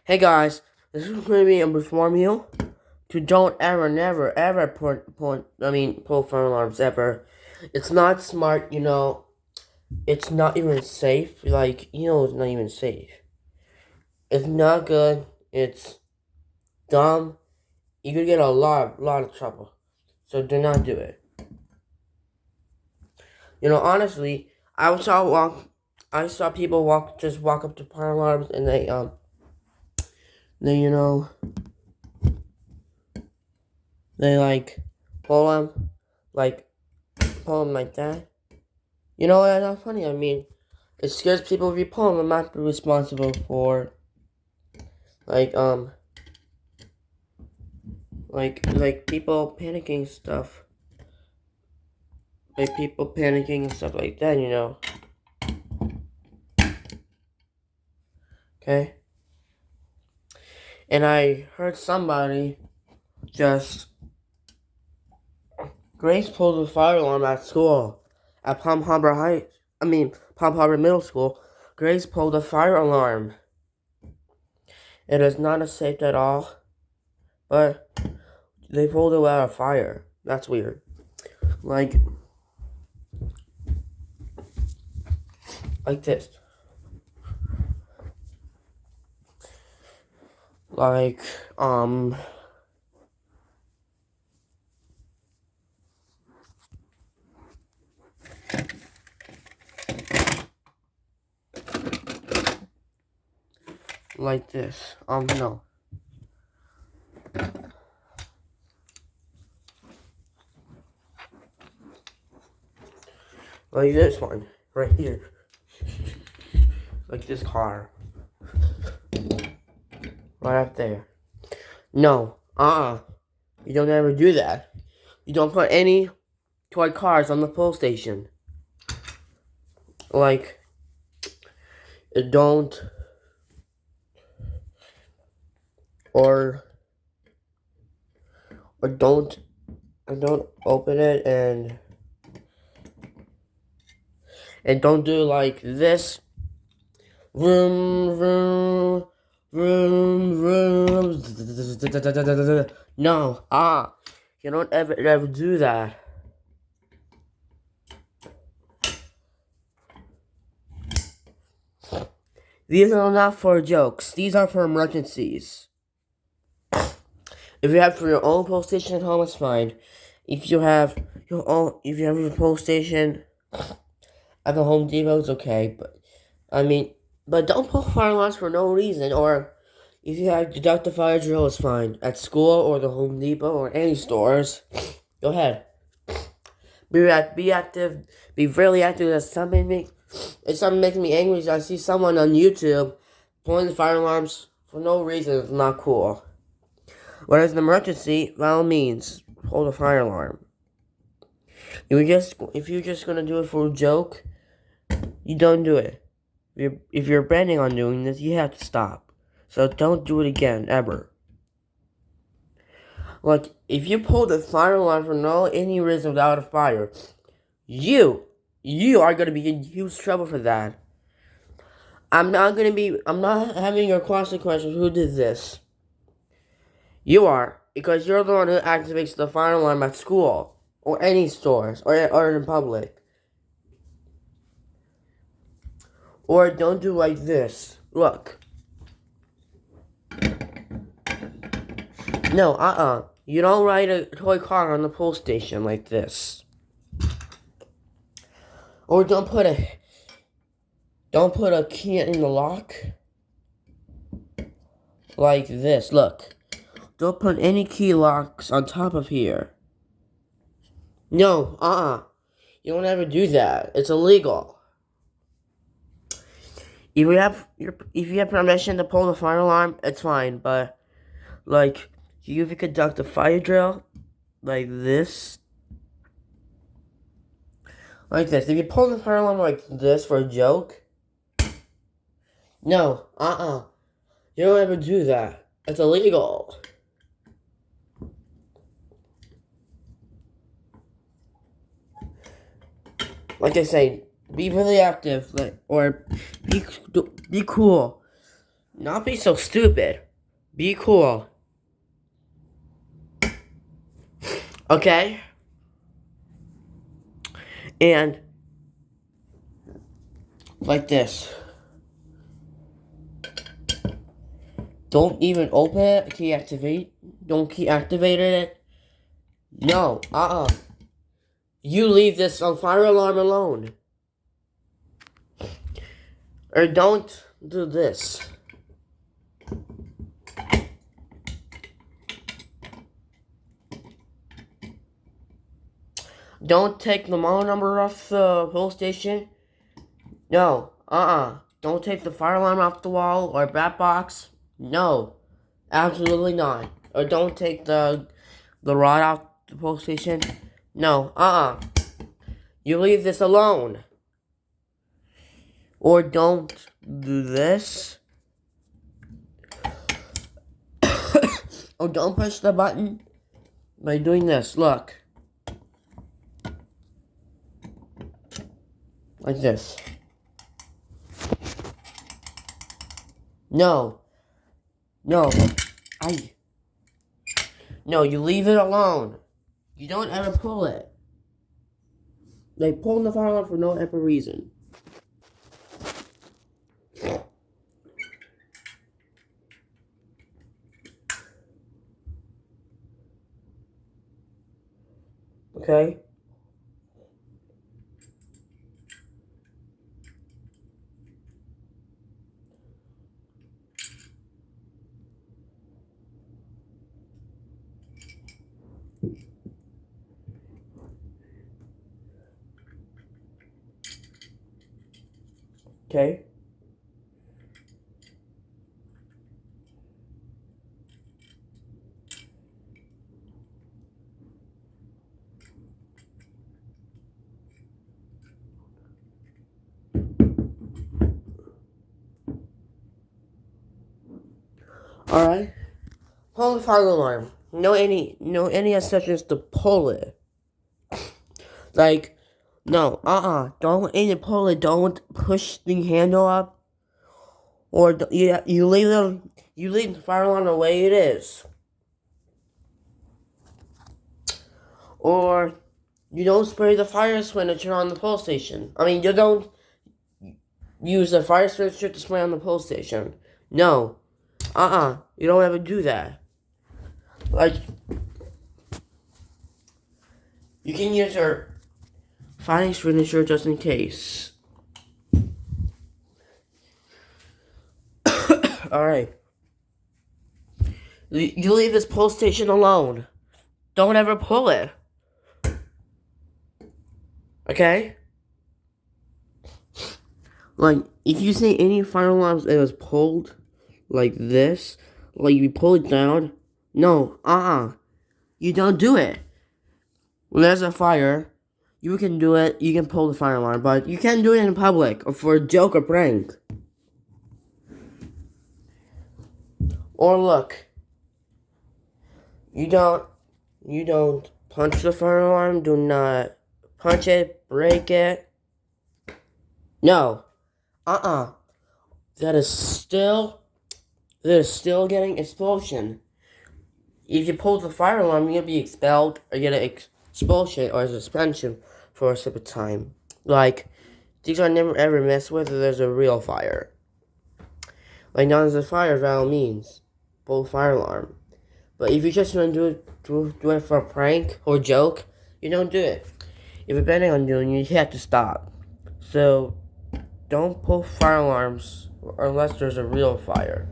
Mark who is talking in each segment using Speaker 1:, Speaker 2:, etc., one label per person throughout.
Speaker 1: Hey guys, this is going to be a reform you to don't ever, never, ever pull fire alarms ever. It's not smart, It's not even safe. It's not even safe. It's not good. It's dumb. You could get a lot of trouble. So do not do it. Honestly, I saw people just walk up to fire alarms and they, they pull them, like, pull them like that. That's not funny. I mean, it scares people if you pull them. I'm not responsible for, like, people panicking stuff. Like, people panicking and stuff like that. Okay? And I heard somebody just, Grace pulled a fire alarm at school. At Palm Harbor Middle School. Grace pulled a fire alarm. It is not a safe at all, but they pulled it out of fire. That's weird. Like this. Like, like this. No. Like this one, right here. Like this car. Right up there. No, you don't ever do that. You don't put any toy cars on the pull station. Like, don't, or don't open it and don't do like this. Vroom, vroom, vroom, vroom. No, you don't ever do that. These are not for jokes. These are for emergencies. If you have for your own pull station at home, it's fine. If you have your pull station at the Home Depot, it's okay. But don't pull fire alarms for no reason. Or if you have deduct the fire drill, it's fine. At school or the Home Depot or any stores, go ahead. Be active. Be really active. It's something making me angry. I see someone on YouTube pulling the fire alarms for no reason. It's not cool. Whereas an emergency, by all means, pull the fire alarm. If you're just gonna do it for a joke, you don't do it. If you're planning on doing this, you have to stop. So don't do it again, ever. Like, if you pull the fire alarm for any reason without a fire, you are gonna be in huge trouble for that. I'm not having your question who did this. You are, because you're the one who activates the fire alarm at school, or any stores, or in public. Or don't do like this. Look. No, You don't ride a toy car on the pull station like this. Or don't put a key in the lock like this. Look. Don't put any key locks on top of here. No, You don't ever do that. It's illegal. If you have permission to pull the fire alarm, it's fine. But like, you could conduct a fire drill like this. Like this. If you pull the fire alarm like this for a joke, no, you don't ever do that. It's illegal. Like I say, be really active, or be cool. Not be so stupid. Be cool. Okay? And like this. Don't even open it, deactivate. Don't deactivate it. No, You leave this on fire alarm alone. Or don't do this. Don't take the model number off the police station. No, Don't take the fire alarm off the wall or bat box. No, absolutely not. Or don't take the rod off the police station. No, You leave this alone. Or don't do this. Or don't push the button by doing this. Look. Like this. No. No, you leave it alone. You don't ever pull it. Like, pulling the fire alarm for no ever reason. Okay? Okay? Alright? Pull the fire alarm. No any instructions to pull it. Like, no, don't even pull it. Don't push the handle up. Or you leave the fire alarm the way it is. Or you don't spray the fire extinguisher on the police station. I mean, you don't use the fire extinguisher to spray on the police station. No. You don't ever do that. Like, you can use your fire extinguisher just in case. Alright. You leave this police station alone. Don't ever pull it. Okay? Like, if you see any fire alarms that was pulled like this, like you pull it down, no, you don't do it. When there's a fire, you can do it, you can pull the fire alarm, but you can't do it in public or for a joke or prank. Or look, you don't punch the fire alarm, do not punch it, break it. No. That is still getting expulsion. If you pull the fire alarm, you're gonna be expelled or get an expulsion or suspension for a separate time. Like, these are never ever messed with if there's a real fire. Like, not as a fire valve means pull fire alarm. But if you just want to do it for a prank or joke, you don't do it. If you're planning on doing it, you have to stop. So, don't pull fire alarms unless there's a real fire.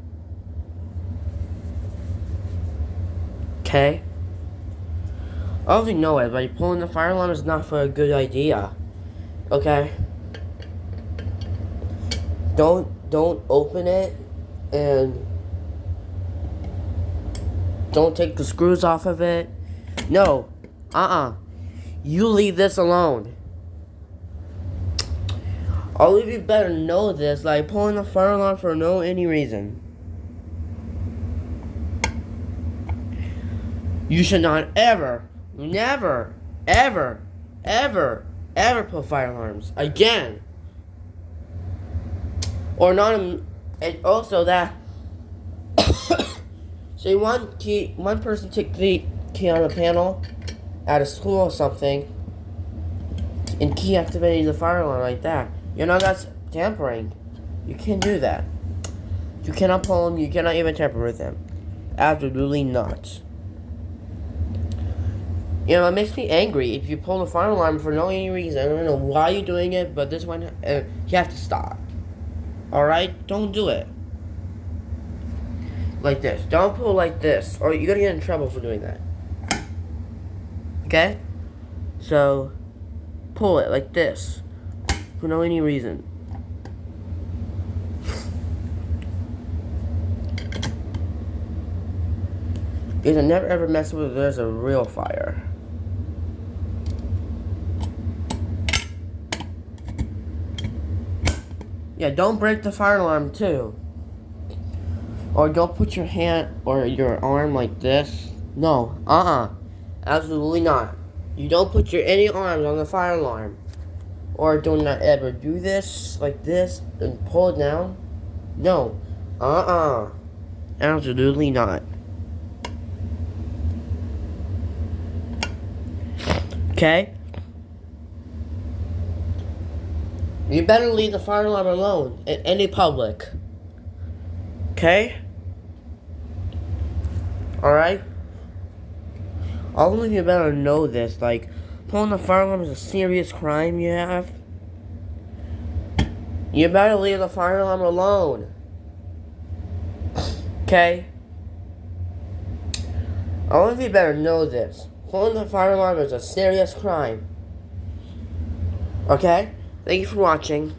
Speaker 1: Okay? I already know it, but pulling the fire alarm is not for a good idea. Okay? Don't open it and don't take the screws off of it. No. You leave this alone. All of you better know this, like pulling the fire alarm for no any reason. You should not ever, never, ever, ever, ever pull fire alarms again. Or not, and also that Say one person take the key on the panel at a school or something and key activating the fire alarm like that. You know that's tampering. You can't do that. You cannot pull them. You cannot even tamper with them. Absolutely not. You know, it makes me angry if you pull the fire alarm for no any reason. I don't know why you're doing it, but this one, you have to stop. Alright? Don't do it. Like this. Don't pull like this, or you're gonna get in trouble for doing that. Okay? So, pull it like this. For no any reason. Because I never ever mess with it, there's a real fire. Yeah, don't break the fire alarm too. Or don't put your hand or your arm like this. No, absolutely not. You don't put your any arms on the fire alarm. Or do not ever do this like this and pull it down. No, absolutely not. Okay? You better leave the fire alarm alone in any public. Okay? Alright? All of you better know this. Like, pulling the fire alarm is a serious crime you have. You better leave the fire alarm alone. Okay? All of you better know this. Pulling the fire alarm is a serious crime. Okay? Thank you for watching.